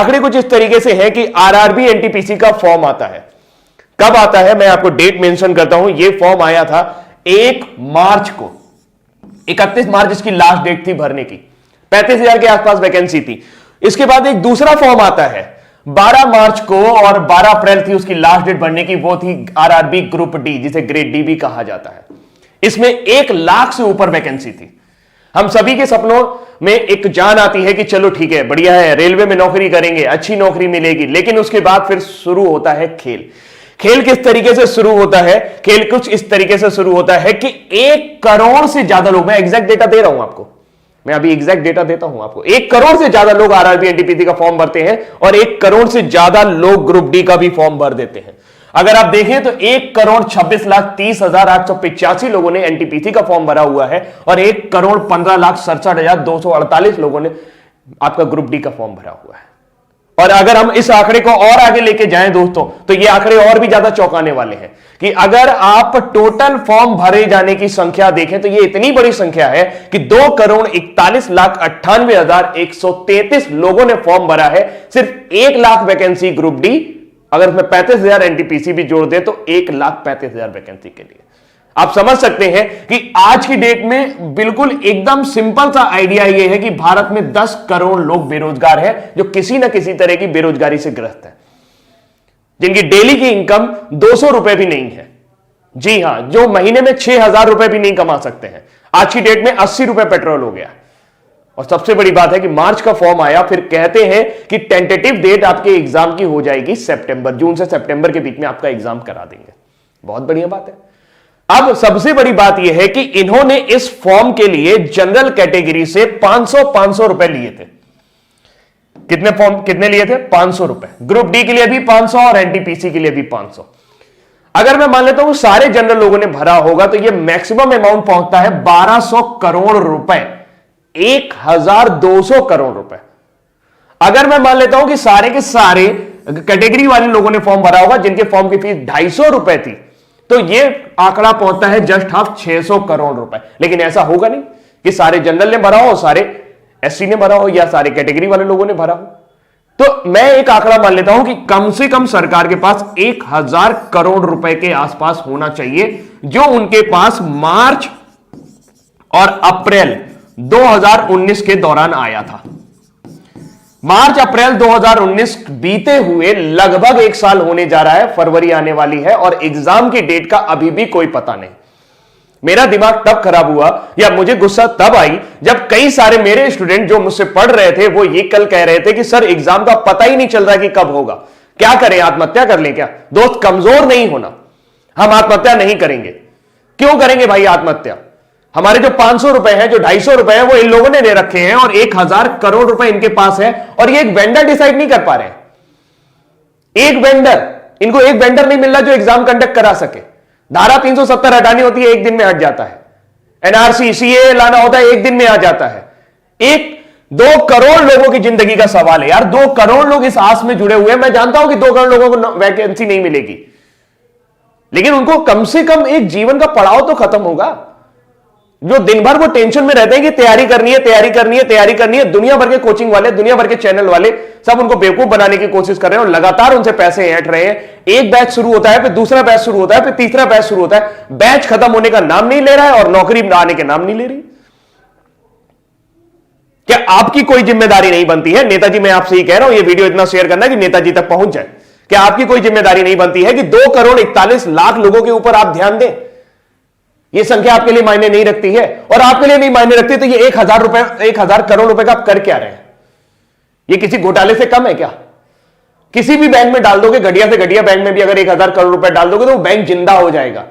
आंकड़े कुछ इस तरीके से है कि आरआरबी एनटीपीसी का फॉर्म आता है। कब आता है मैं आपको डेट मेंशन करता हूं। यह फॉर्म आया था 1 मार्च को, 31 मार्च इसकी लास्ट डेट थी भरने की, 35,000 के आसपास वैकेंसी थी। इसके बाद एक दूसरा फॉर्म आता है 12 मार्च को और 12 अप्रैल थी उसकी लास्ट डेट भरने की, वो थी आरआरबी ग्रुप डी, जिसे ग्रेड डी भी कहा जाता है। इसमें 1 लाख से ऊपर वैकेंसी थी। हम सभी के सपनों में एक जान आती है कि चलो ठीक है, बढ़िया है, रेलवे में नौकरी करेंगे, अच्छी नौकरी मिलेगी, लेकिन उसके बाद फिर शुरू होता है खेल। खेल किस तरीके से शुरू होता है? खेल कुछ इस तरीके से शुरू होता है कि 1 करोड़ से ज्यादा लोग, मैं एग्जैक्ट डेटा दे रहा हूं आपको, मैं अभी एग्जैक्ट डेटा देता हूं आपको, 1 करोड़ से ज्यादा लोग आरआरबी एनटीपीसी का फॉर्म भरते हैं और 1 करोड़ से ज्यादा लोग ग्रुप डी का भी फॉर्म भर देते हैं। अगर आप देखें तो 1,26,30,885 लोगों ने एनटीपीसी का फॉर्म भरा हुआ है और 1,15,67,248 लोगों ने आपका ग्रुप डी का फॉर्म भरा हुआ है। और अगर हम इस आंकड़े को और आगे लेके जाएं दोस्तों, तो ये आंकड़े और भी ज्यादा चौंकाने वाले हैं कि अगर आप टोटल फॉर्म भरे जाने की संख्या देखें तो ये इतनी बड़ी संख्या है कि 2,41,98,133 लोगों ने फॉर्म भरा है। सिर्फ 1 लाख वैकेंसी ग्रुप डी, अगर उसमें 35,000 एनटीपीसी भी जोड़ दे तो 1,35,000 वैकेंसी के लिए। आप समझ सकते हैं कि आज की डेट में बिल्कुल एकदम सिंपल सा आइडिया यह है कि भारत में 10 करोड़ लोग बेरोजगार हैं, जो किसी ना किसी तरह की बेरोजगारी से ग्रस्त है, जिनकी डेली की इनकम 200 रुपए भी नहीं है। जी हां, जो महीने में 6,000 रुपए भी नहीं कमा सकते हैं। आज की डेट में 80 रुपए पेट्रोल हो गया। और सबसे बड़ी बात है कि मार्च का फॉर्म आया, फिर कहते हैं कि टेंटेटिव डेट आपके एग्जाम की हो जाएगी सितंबर, जून से सितंबर के बीच में आपका एग्जाम करा देंगे। बहुत बढ़िया बात है। अब सबसे बड़ी बात यह है कि इन्होंने इस फॉर्म के लिए जनरल कैटेगरी से 500 रुपए लिए थे। कितने लिए थे? 500 रुपए। ग्रुप डी के लिए भी 500 और एनटीपीसी के लिए भी 500। अगर मैं मान लेता हूं सारे जनरल लोगों ने भरा होगा तो यह मैक्सिमम अमाउंट पहुंचता है 1200 करोड़ रुपए, 1,200 करोड़ रुपए। अगर मैं मान लेता हूं कि सारे के सारे कैटेगरी वाले लोगों ने फॉर्म भरा होगा जिनके फॉर्म की फीस 250 रुपए थी, तो यह आंकड़ा पहुंचता है जस्ट हाफ 600 करोड़ रुपए। लेकिन ऐसा होगा नहीं कि सारे जनरल ने भरा हो, सारे एससी ने भरा हो या सारे कैटेगरी वाले लोगों ने भरा हो। तो मैं एक आंकड़ा मान लेता हूं कि कम से कम सरकार के पास 1,000 करोड़ रुपए के आसपास होना चाहिए, जो उनके पास मार्च और अप्रैल 2019 के दौरान आया था। मार्च अप्रैल 2019 बीते हुए लगभग 1 साल होने जा रहा है, फरवरी आने वाली है और एग्जाम की डेट का अभी भी कोई पता नहीं। मेरा दिमाग तब खराब हुआ या मुझे गुस्सा तब आई जब कई सारे मेरे स्टूडेंट जो मुझसे पढ़ रहे थे वो ये कल कह रहे थे कि सर एग्जाम का पता ही नहीं चल रहा कि कब होगा, क्या करें, आत्महत्या कर लें क्या? दोस्त, कमजोर नहीं होना, हम आत्महत्या नहीं करेंगे। क्यों करेंगे भाई आत्महत्या? हमारे जो 500 रुपए हैं, जो 250 रुपए हैं, वो इन लोगों ने दे रखे हैं और 1,000 करोड़ रुपए इनके पास है और ये एक वेंडर डिसाइड नहीं कर पा रहे हैं। इनको एक वेंडर नहीं मिल रहा जो एग्जाम कंडक्ट करा सके। धारा 370 हटानी होती है, 1 दिन में हट जाता है। एनआरसी, सीए लाना होता है, 1 दिन में आ जाता है। 1-2 करोड़ लोगों की जिंदगी का सवाल है यार। 2 करोड़ लोग इस आस में जुड़े हुए हैं। मैं जानता हूं कि 2 करोड़ लोगों को वैकेंसी नहीं मिलेगी, लेकिन उनको कम से कम एक जीवन का पड़ाव तो खत्म होगा। जो दिन भर वो टेंशन में रहते हैं कि तैयारी करनी है, तैयारी करनी है, तैयारी करनी है। दुनिया भर के कोचिंग वाले, दुनिया भर के चैनल वाले सब उनको बेवकूफ बनाने की कोशिश कर रहे हैं और लगातार उनसे पैसे ऐंठ रहे हैं। एक बैच शुरू होता है, फिर दूसरा बैच शुरू होता है, फिर तीसरा बैच शुरू होता है। बैच खत्म होने का नाम नहीं ले रहा है और नौकरी आने के नाम नहीं ले रही। क्या आपकी कोई जिम्मेदारी नहीं बनती है? नेताजी, मैं आपसे ही कह रहा हूं, यह वीडियो इतना शेयर करना कि नेताजी तक पहुंच जाए। क्या आपकी कोई जिम्मेदारी नहीं बनती है कि 2,41,00,000 लोगों के ऊपर आप ध्यान दें? यह संख्या आपके लिए मायने नहीं रखती है और आपके लिए नहीं मायने रखती तो ये 1,000 करोड़ रुपए का आप कर क्या रहे हैं? ये किसी घोटाले से कम है क्या? किसी भी बैंक में डाल दोगे, घटिया से घटिया बैंक में भी अगर 1,000 करोड़ रुपए डाल दोगे तो वो बैंक जिंदा हो जाएगा।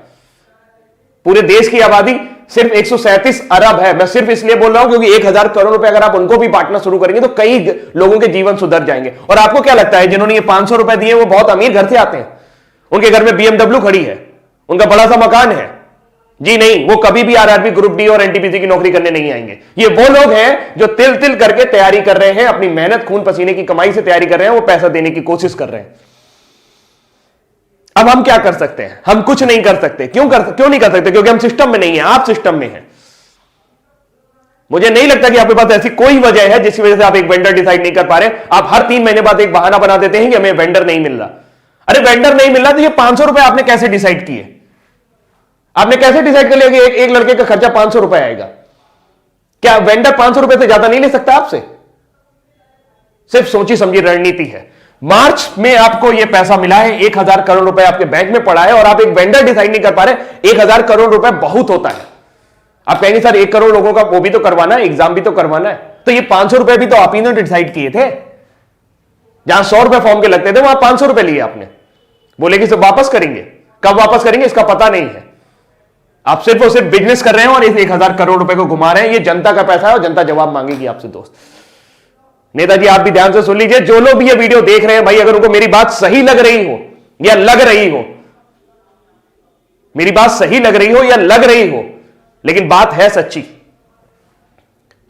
पूरे देश की आबादी सिर्फ 137 अरब है। मैं सिर्फ इसलिए बोल रहा हूं क्योंकि 1,000 करोड़ रुपए अगर आप उनको भी बांटना शुरू करेंगे तो कई लोगों के जीवन सुधर जाएंगे। और आपको क्या लगता है जिन्होंने ये 500 रुपए दिए वो बहुत अमीर घर से आते हैं? उनके घर में BMW खड़ी है, उनका बड़ा सा मकान है? जी नहीं, वो कभी भी आरआरबी ग्रुप डी और एनटीपीसी की नौकरी करने नहीं आएंगे। ये वो लोग हैं जो तिल तिल करके तैयारी कर रहे हैं, अपनी मेहनत, खून पसीने की कमाई से तैयारी कर रहे हैं, वो पैसा देने की कोशिश कर रहे हैं। अब हम क्या कर सकते हैं? हम कुछ नहीं कर सकते। क्यों नहीं कर सकते? क्योंकि हम सिस्टम में नहीं है, आप सिस्टम में हैं। मुझे नहीं लगता कि आपके पास ऐसी कोई वजह है जिसकी वजह से आप एक वेंडर डिसाइड नहीं कर पा रहे। आप हर 3 महीने बाद एक बहाना बना देते हैं कि हमें वेंडर नहीं मिल रहा। अरे वेंडर नहीं मिल रहा तो ये 500 रुपए आपने कैसे डिसाइड किए? आपने कैसे डिसाइड कर लिया कि एक लड़के का खर्चा 500 रुपए आएगा? क्या वेंडर 500 रुपए से ज्यादा नहीं ले सकता आपसे? सिर्फ सोची समझी रणनीति है। मार्च में आपको यह पैसा मिला है, 1000 करोड़ रुपए आपके बैंक में पड़ा है और आप एक वेंडर डिसाइड नहीं कर पा रहे। 1000 करोड़ रुपए बहुत होता है। आप कहेंगे सर 1 करोड़ लोगों का वो भी तो करवाना है, एग्जाम भी तो करवाना है। तो ये 500 रुपए भी तो आप ही ने डिसाइड किए थे। जहां 100 रुपए फॉर्म के लगते थे वहां 500 रुपए लिए आपने। बोले कि सब वापस करेंगे, कब वापस करेंगे इसका पता नहीं है। आप सिर्फ और सिर्फ बिजनेस कर रहे हैं और इस 1000 करोड़ रुपए को घुमा रहे हैं। ये जनता का पैसा है और जनता जवाब मांगेगी आपसे। दोस्त नेताजी आप भी ध्यान से सुन लीजिए, जो लोग भी ये वीडियो देख रहे हैं भाई, अगर उनको मेरी बात सही लग रही हो या लग रही हो, मेरी बात सही लग रही हो या लग रही हो, लेकिन बात है सच्ची।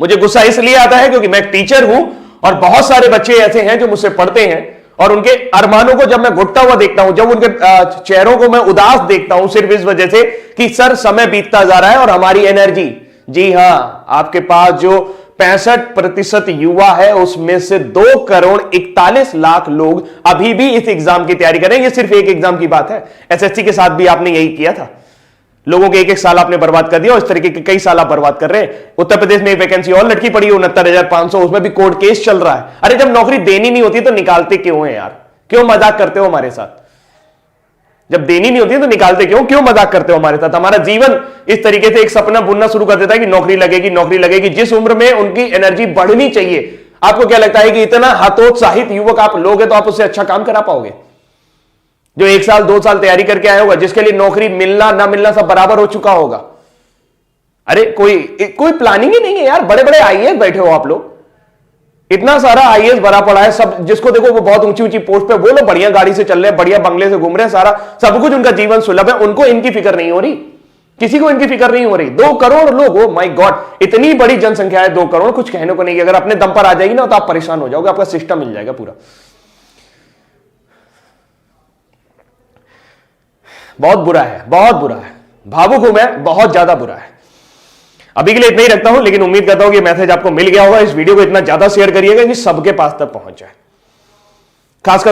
मुझे गुस्सा इसलिए आता है क्योंकि मैं एक टीचर हूं और बहुत सारे बच्चे ऐसे हैं जो मुझसे पढ़ते हैं और उनके अरमानों को जब मैं घुटता हुआ देखता हूं, जब उनके चेहरों को मैं उदास देखता हूं सिर्फ इस वजह से कि सर समय बीतता जा रहा है और हमारी एनर्जी, जी हां, आपके पास जो 65% युवा है उसमें से 2,41,00,000 लोग अभी भी इस एग्जाम की तैयारी कर रहे हैं। ये सिर्फ एक एग्जाम की बात है। एसएससी के साथ भी आपने यही किया था। लोगों के एक साल आपने बर्बाद कर दिया और इस तरीके के कई साल आप बर्बाद कर रहे हैं। उत्तर प्रदेश में एक वैकेंसी और लटकी पड़ी है 69,500, उसमें भी कोर्ट केस चल रहा है। अरे जब नौकरी देनी नहीं होती तो निकालते क्यों है यार? क्यों मजाक करते हो हमारे साथ? जब देनी नहीं होती तो निकालते क्यों मजाक करते हो हमारे साथ? हमारा जीवन इस तरीके से एक सपना बुनना शुरू कर देता है कि नौकरी लगेगी, नौकरी लगेगी। जिस उम्र में उनकी एनर्जी बढ़नी चाहिए, आपको क्या लगता है कि इतना हतोत्साहित युवक आप लोग हैं तो आप उससे अच्छा काम करा पाओगे? जो 1 साल 2 साल तैयारी करके आया होगा, जिसके लिए नौकरी मिलना ना मिलना सब बराबर हो चुका होगा। अरे कोई प्लानिंग ही नहीं है यार। बड़े बड़े आईएएस बैठे हो आप लोग, इतना सारा आईएएस भरा पड़ा है, सब जिसको देखो वो बहुत ऊंची ऊंची पोस्ट पे, वो लोग बढ़िया गाड़ी से चल रहे हैं, बढ़िया बंगले से घूम रहे हैं, सारा सब कुछ उनका जीवन सुलभ है। उनको इनकी फिक्र नहीं हो रही, किसी को इनकी फिक्र नहीं हो रही। 2 करोड़ लोग, ओ माय गॉड, इतनी बड़ी जनसंख्या है 2 करोड़, कुछ कहने को नहीं। अगर अपने दम पर आ जाएगी ना तो आप परेशान हो जाओगे, आपका सिस्टम मिल जाएगा पूरा। बहुत बुरा है, बहुत बुरा है, भावुक हूं मैं, बहुत ज्यादा बुरा है। अभी के लिए इतना ही रखता हूं, लेकिन उम्मीद करता हूं कि मैसेज आपको मिल गया होगा। इस वीडियो को इतना ज्यादा शेयर करिएगा कि सबके पास तक पहुंच जाए। खासकर